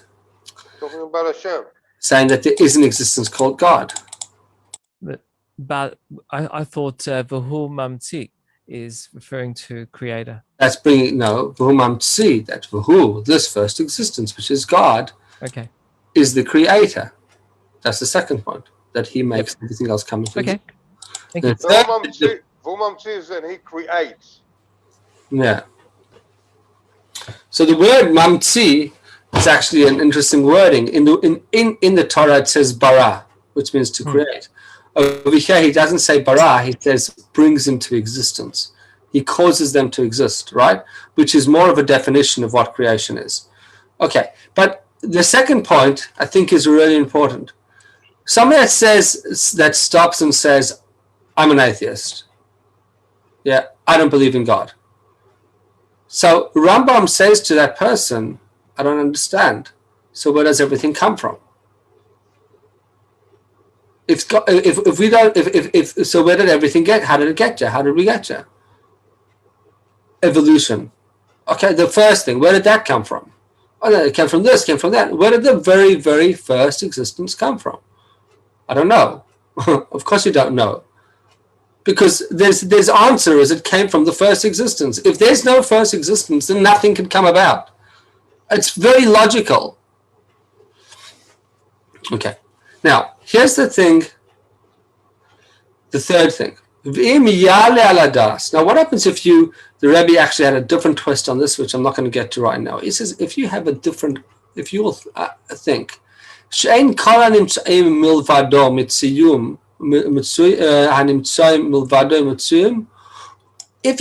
Talking about Hashem. Saying that there is an existence called God. But I thought V'hu Mamtzi is referring to creator. That's bringing, no, V'hu Mamtzi, that V'hu, this first existence, which is God, okay, is the creator. That's the second point, that he makes everything else come into okay. existence. Thank you. V'hu Mamtzi is that he creates. Yeah. So the word Mamtzi is actually an interesting wording. In the Torah, it says bara, which means to create. Over here, he doesn't say bara, he says brings into existence. He causes them to exist, right? Which is more of a definition of what creation is. Okay, but the second point, I think, is really important. Someone that stops and says, I'm an atheist. Yeah, I don't believe in God. So Rambam says to that person, I don't understand. So where does everything come from? So where did everything get? How did it get there? How did we get there? Evolution. Okay, the first thing, where did that come from? Oh, no, it came from this, came from that. Where did the very, very first existence come from? I don't know. Of course you don't know. Because there's answer is it came from the first existence. If there's no first existence, then nothing can come about. It's very logical. Okay. Now, here's the thing. The third thing. Now, what happens if the Rebbe actually had a different twist on this, which I'm not going to get to right now. He says, if you will think, if you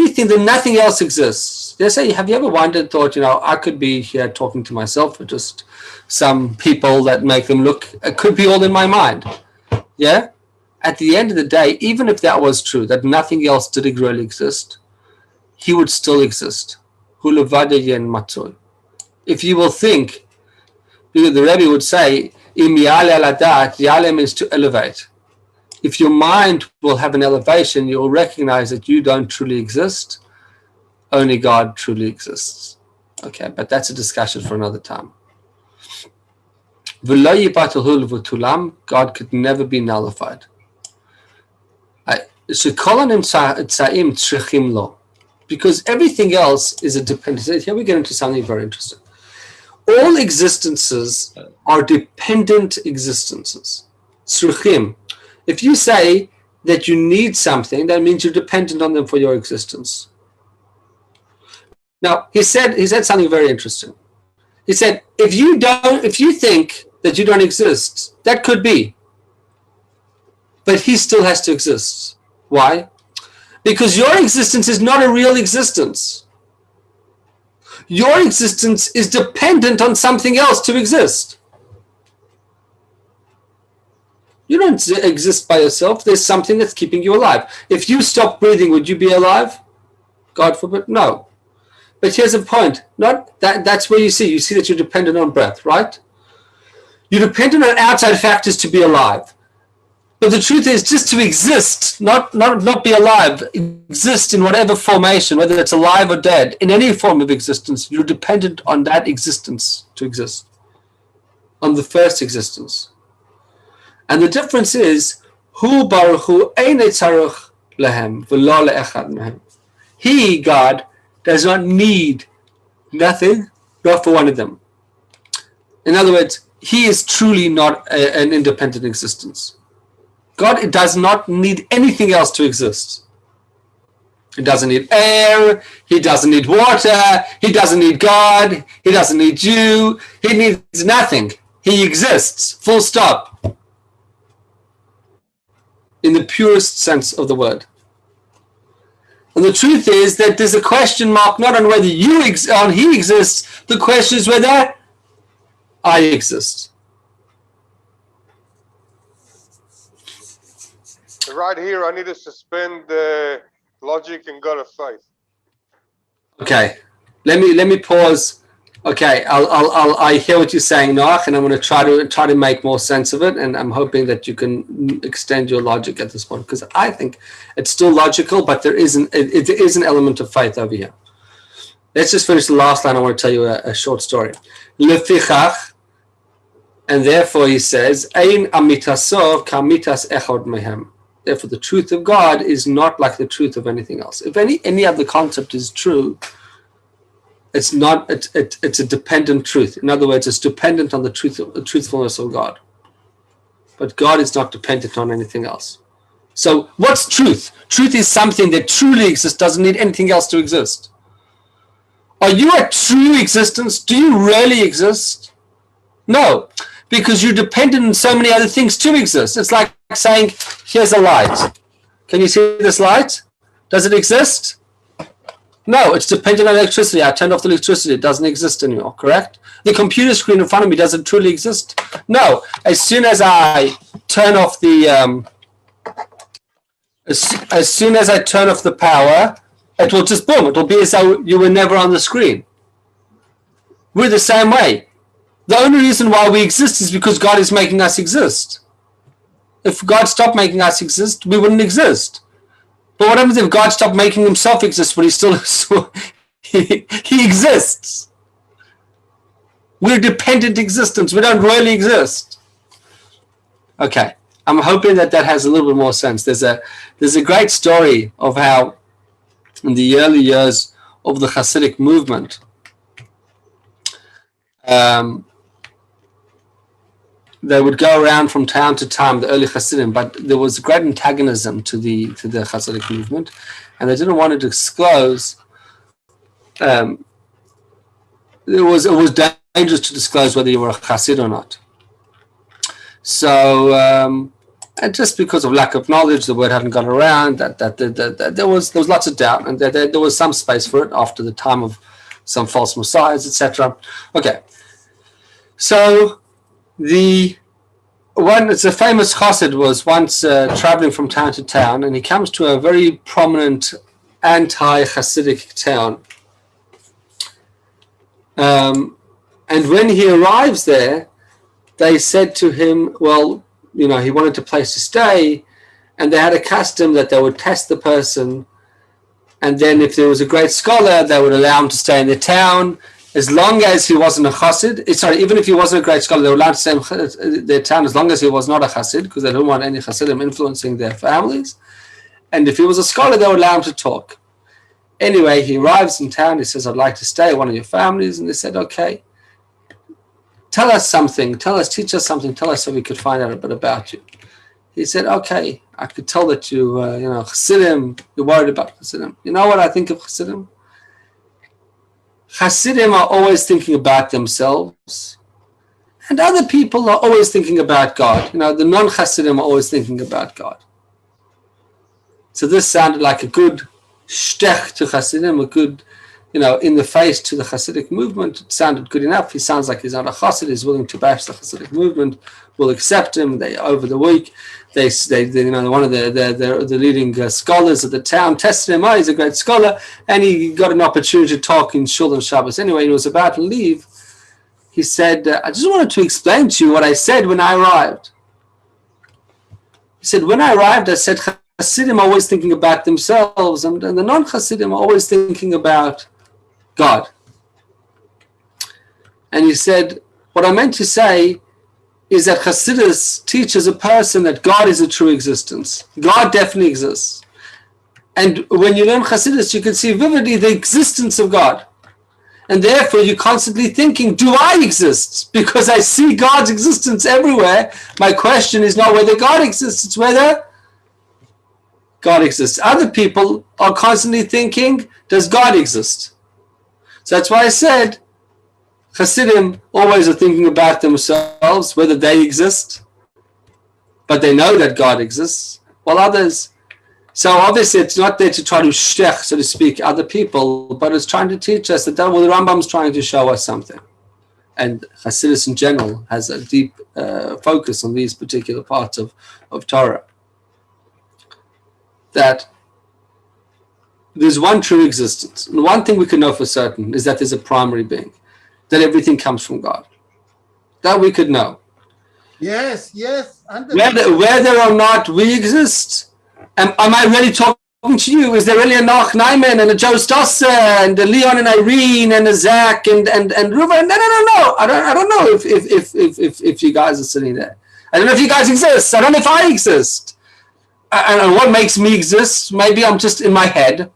think that nothing else exists, they say, have you ever wondered, thought, I could be here talking to myself, or just some people that make them look, it could be all in my mind. Yeah? At the end of the day, even if that was true, that nothing else did really exist, he would still exist. If you will think, because the Rebbe would say, yale means to elevate. If your mind will have an elevation, you'll recognize that you don't truly exist. Only God truly exists. Okay, but that's a discussion for another time. God could never be nullified. Because everything else is a dependent. Here we get into something very interesting. All existences are dependent existences. Tzruchim. If you say that you need something, that means you're dependent on them for your existence. Now, he said something very interesting. He said, if you think that you don't exist, that could be. But he still has to exist. Why? Because your existence is not a real existence. Your existence is dependent on something else to exist. You don't exist by yourself. There's something that's keeping you alive. If you stop breathing, would you be alive? God forbid, no. But here's the point. That's where you see that you're dependent on breath, right? You're dependent on outside factors to be alive. But the truth is, just to exist, not be alive, exist in whatever formation, whether it's alive or dead, in any form of existence, you're dependent on that existence to exist, on the first existence. And the difference is, Hu Baruch Hu Einei Tzarech Lehem V'lo Le'echad Mehem. He, God, does not need nothing, not for one of them. In other words, he is truly not an independent existence. God does not need anything else to exist. He doesn't need air, he doesn't need water, he doesn't need God, he doesn't need you, he needs nothing. He exists, full stop. In the purest sense of the word. And the truth is that there's a question mark not on whether he exists, the question is whether I exist. Right here, I need to suspend logic and God of faith. Okay, let me pause. Okay, I hear what you're saying, Noach, and I'm going to try to make more sense of it, and I'm hoping that you can extend your logic at this point, because I think it's still logical, but there is an element of faith over here. Let's just finish the last line. I want to tell you a short story. Lefichach, and therefore he says, Ein amitaso kamitas echad mehem. Therefore, the truth of God is not like the truth of anything else. If any other concept is true, it's not. It's a dependent truth. In other words, it's dependent on the truthfulness of God. But God is not dependent on anything else. So, what's truth? Truth is something that truly exists, doesn't need anything else to exist. Are you a true existence? Do you really exist? No, because you're dependent on so many other things to exist. It's like saying, here's a light. Can you see this light? Does it exist? No, it's dependent on electricity. I turned off the electricity. It doesn't exist anymore, correct? The computer screen in front of me, does it truly exist? No. As soon as I turn off the as soon as I turn off the power, it will just boom. It will be as though you were never on the screen. We're the same way. The only reason why we exist is because God is making us exist. If God stopped making us exist, we wouldn't exist. But what happens if God stopped making himself exist, but he still he exists? We're dependent existence. We don't really exist. Okay, I'm hoping that that has a little bit more sense. There's a great story of how in the early years of the Hasidic movement, they would go around from town to town, the early Hasidim, but there was great antagonism to the Hasidic movement, and they didn't want to disclose. It was dangerous to disclose whether you were a Hasid or not. So, and just because of lack of knowledge, the word hadn't got around. That there was lots of doubt, and there was some space for it after the time of some false messiahs, etc. Okay, so. It's a famous chassid was once traveling from town to town, and he comes to a very prominent anti-Hasidic town. And when he arrives there, they said to him, well, you know, he wanted a place to stay, and they had a custom that they would test the person, and then if there was a great scholar, they would allow him to stay in the town, as long as he wasn't a chassid. Even if he wasn't a great scholar, they were allowed to stay in their town as long as he was not a chassid, because they didn't want any chassidim influencing their families. And if he was a scholar, they would allow him to talk. Anyway, he arrives in town. He says, I'd like to stay at one of your families. And they said, okay, tell us something. Teach us something. Tell us so we could find out a bit about you. He said, okay, I could tell that you, chassidim, you're worried about chassidim. You know what I think of chassidim? Hasidim are always thinking about themselves, and other people are always thinking about God. You know, the non-Hasidim are always thinking about God. So this sounded like a good shtech to Hasidim, a good, in the face to the Hasidic movement. It sounded good enough. He sounds like he's not a Hasid. He's willing to bash the Hasidic movement. We'll accept him. Over the week, they one of the leading scholars of the town tested him. Oh, he's a great scholar, and he got an opportunity to talk in Shul and Shabbos. Anyway, he was about to leave. He said, I just wanted to explain to you what I said when I arrived. He said, when I arrived, I said, Hasidim are always thinking about themselves, and the non-Hasidim are always thinking about God. And he said, what I meant to say is that Hasidus teaches a person that God is a true existence. God definitely exists. And when you learn Hasidus, you can see vividly the existence of God. And therefore, you're constantly thinking, do I exist? Because I see God's existence everywhere. My question is not whether God exists, it's whether God exists. Other people are constantly thinking, does God exist? So that's why I said, Hasidim always are thinking about themselves, whether they exist, but they know that God exists, while others. So obviously it's not there to try to shtech, so to speak, other people, but it's trying to teach us that the Rambam's trying to show us something. And Hasidus in general has a deep focus on these particular parts of Torah. That there's one true existence. And one thing we can know for certain is that there's a primary being, that everything comes from God. That we could know. Yes. Whether or not we exist. Am I really talking to you? Is there really a Noach Naiman and a Joe Stosser and a Leon and Irene and a Zach and Reuven? No. I don't know if you guys are sitting there. I don't know if you guys exist. I don't know if I exist. And what makes me exist? Maybe I'm just in my head.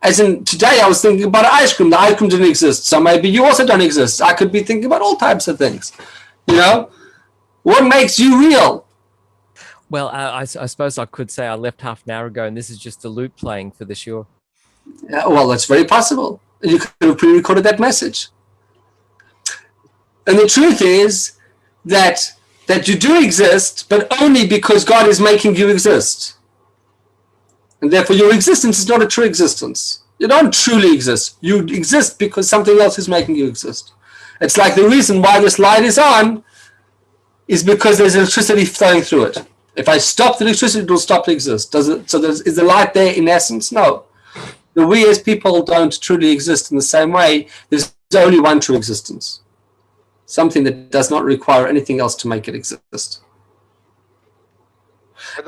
As in, today I was thinking about ice cream. The ice cream didn't exist. So maybe you also don't exist. I could be thinking about all types of things. What makes you real? Well, I suppose I could say I left half an hour ago, and this is just the loop playing for the show. Yeah, well, that's very possible. You could have pre-recorded that message. And the truth is that you do exist, but only because God is making you exist. And therefore, your existence is not a true existence. You don't truly exist. You exist because something else is making you exist. It's like the reason why this light is on is because there's electricity flowing through it. If I stop the electricity, it will stop to exist. Is the light there in essence? No. We as people don't truly exist in the same way. There's only one true existence. something that does not require anything else to make it exist.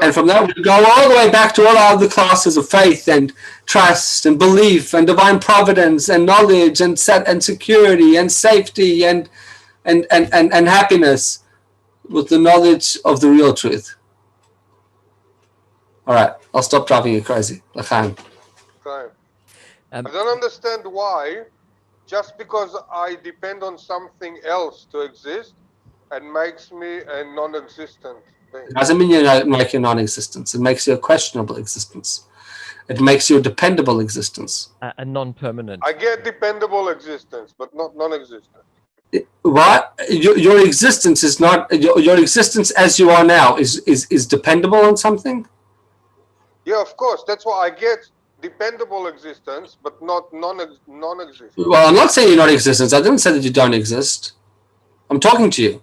And from that, we go all the way back to all other classes of faith and trust and belief and divine providence and knowledge and security and safety and happiness with the knowledge of the real truth. All right, I'll stop driving you crazy. L'chaim. Okay. I don't understand why, just because I depend on something else to exist, it makes me a non-existent thing. It doesn't mean you make a non-existence. It makes you a questionable existence. It makes you a dependable existence. A non-permanent. I get dependable existence, but not non-existent. What your existence is not your existence as you are now is dependable on something. Yeah, of course. That's why I get dependable existence, but not non-existent. Well, I'm not saying you're non-existent. I didn't say that you don't exist. I'm talking to you.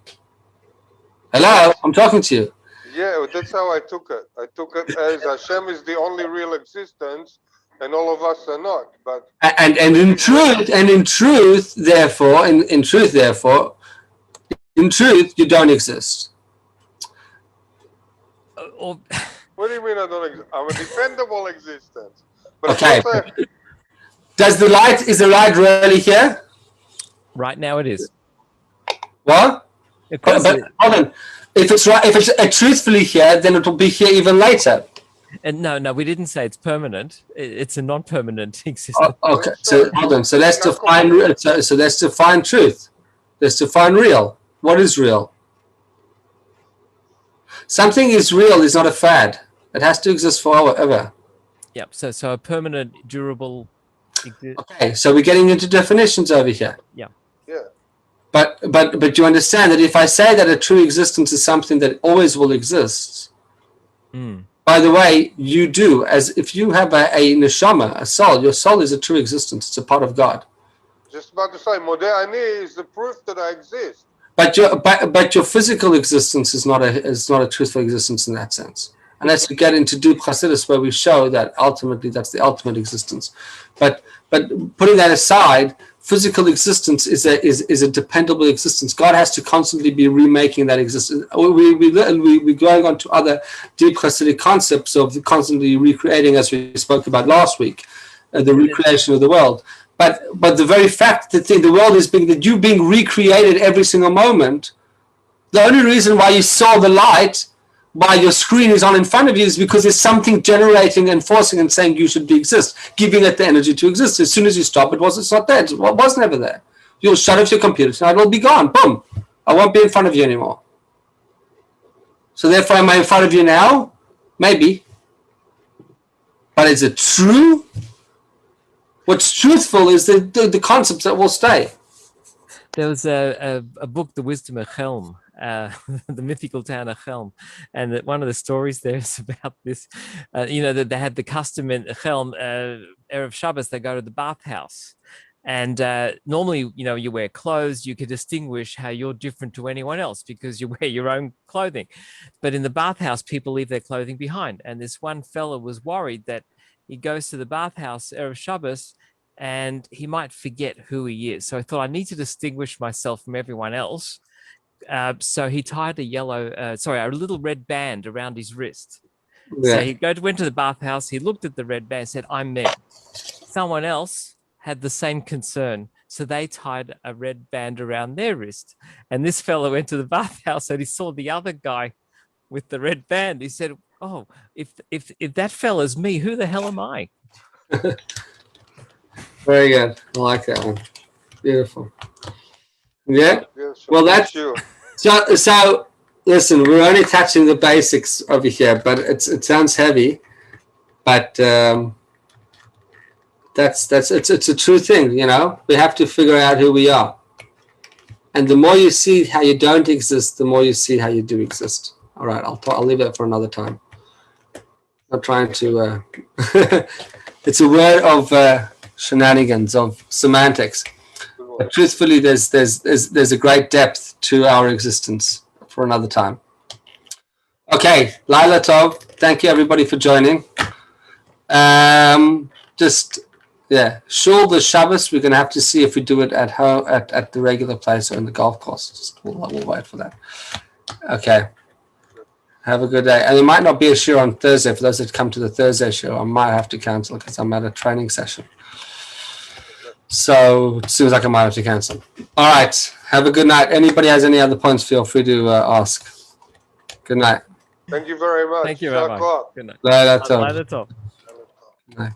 Hello, I'm talking to you. Yeah, that's how I took it. I took it as Hashem is the only real existence, and all of us are not. But And in truth, therefore, in truth, you don't exist. Or, what do you mean I don't exist? I'm a dependable existence. But Okay. it's also, Is the light really here? right now it is. What? Of course But it- hold on. If it's truthfully here, then it will be here even later. and no, we didn't say it's permanent. It's a non-permanent existence. Okay. So hold on. So let's define. So let's define truth. Let's define real. What is real? Something is real is not a fad. It has to exist forever. Yep. So a permanent, durable. Okay. So we're getting into definitions over here. yeah. But you understand that if I say that a true existence is something that always will exist, by the way, you do, as if you have a neshama, a soul, your soul is a true existence. It's a part of God. Just about to say, Modeh Ani is the proof that I exist. But your physical existence is not a truthful existence in that sense. Unless you get into Deep Chassidus, where we show that ultimately that's the ultimate existence. But putting that aside, physical existence is a dependable existence. God has to constantly be remaking that existence. We're going on to other deep Hasidic concepts of constantly recreating, as we spoke about last week, the recreation of the world. But the very fact that the world is being recreated every single moment, the only reason why you saw the light while your screen is on in front of you is because there's something generating and forcing and saying you should exist, giving it the energy to exist. As soon as you stop, it's not there. It was never there. You'll shut off your computer tonight, it'll be gone. Boom. I won't be in front of you anymore. So therefore, am I in front of you now? Maybe. But is it true? What's truthful is the concepts that will stay. There was a book, The Wisdom of Chelm, the mythical town of Chelm, and one of the stories there is about this. That they had the custom in Chelm, Erev Shabbos, they go to the bathhouse, and normally, you wear clothes, you can distinguish how you're different to anyone else because you wear your own clothing. But in the bathhouse, people leave their clothing behind, and this one fella was worried that he goes to the bathhouse Erev Shabbos and he might forget who he is. So I thought I need to distinguish myself from everyone else. So he tied a little red band around his wrist. Yeah. So he went to the bathhouse, he looked at the red band and said, I'm me. Someone else had the same concern. So they tied a red band around their wrist. And this fellow went to the bathhouse and he saw the other guy with the red band. He said, oh, if that fella's me, who the hell am I? Very good. I like that one. Beautiful. Yeah. Yeah, so Well, that's you. so. Listen, we're only touching the basics over here, but it sounds heavy. But it's a true thing. We have to figure out who we are, and the more you see how you don't exist, the more you see how you do exist. All right, I'll leave that for another time. I'm trying to. It's a word of shenanigans, of semantics. But truthfully, there's a great depth to our existence for another time. Okay, Laila Tov, thank you everybody for joining. Just Yeah, Shul the Shabbos. We're gonna have to see if we do it at home at the regular place or in the golf course. We'll wait for that. Okay. Have a good day. And there might not be a show on Thursday. For those that come to the Thursday show, I might have to cancel because I'm at a training session. So it seems like I might have to cancel. All right. Have a good night. Anybody has any other points, feel free to ask. Good night. Thank you very much. Thank you, יישר Rabbi. כוח. Good night. Later, Tov. Later, Tov. Good night.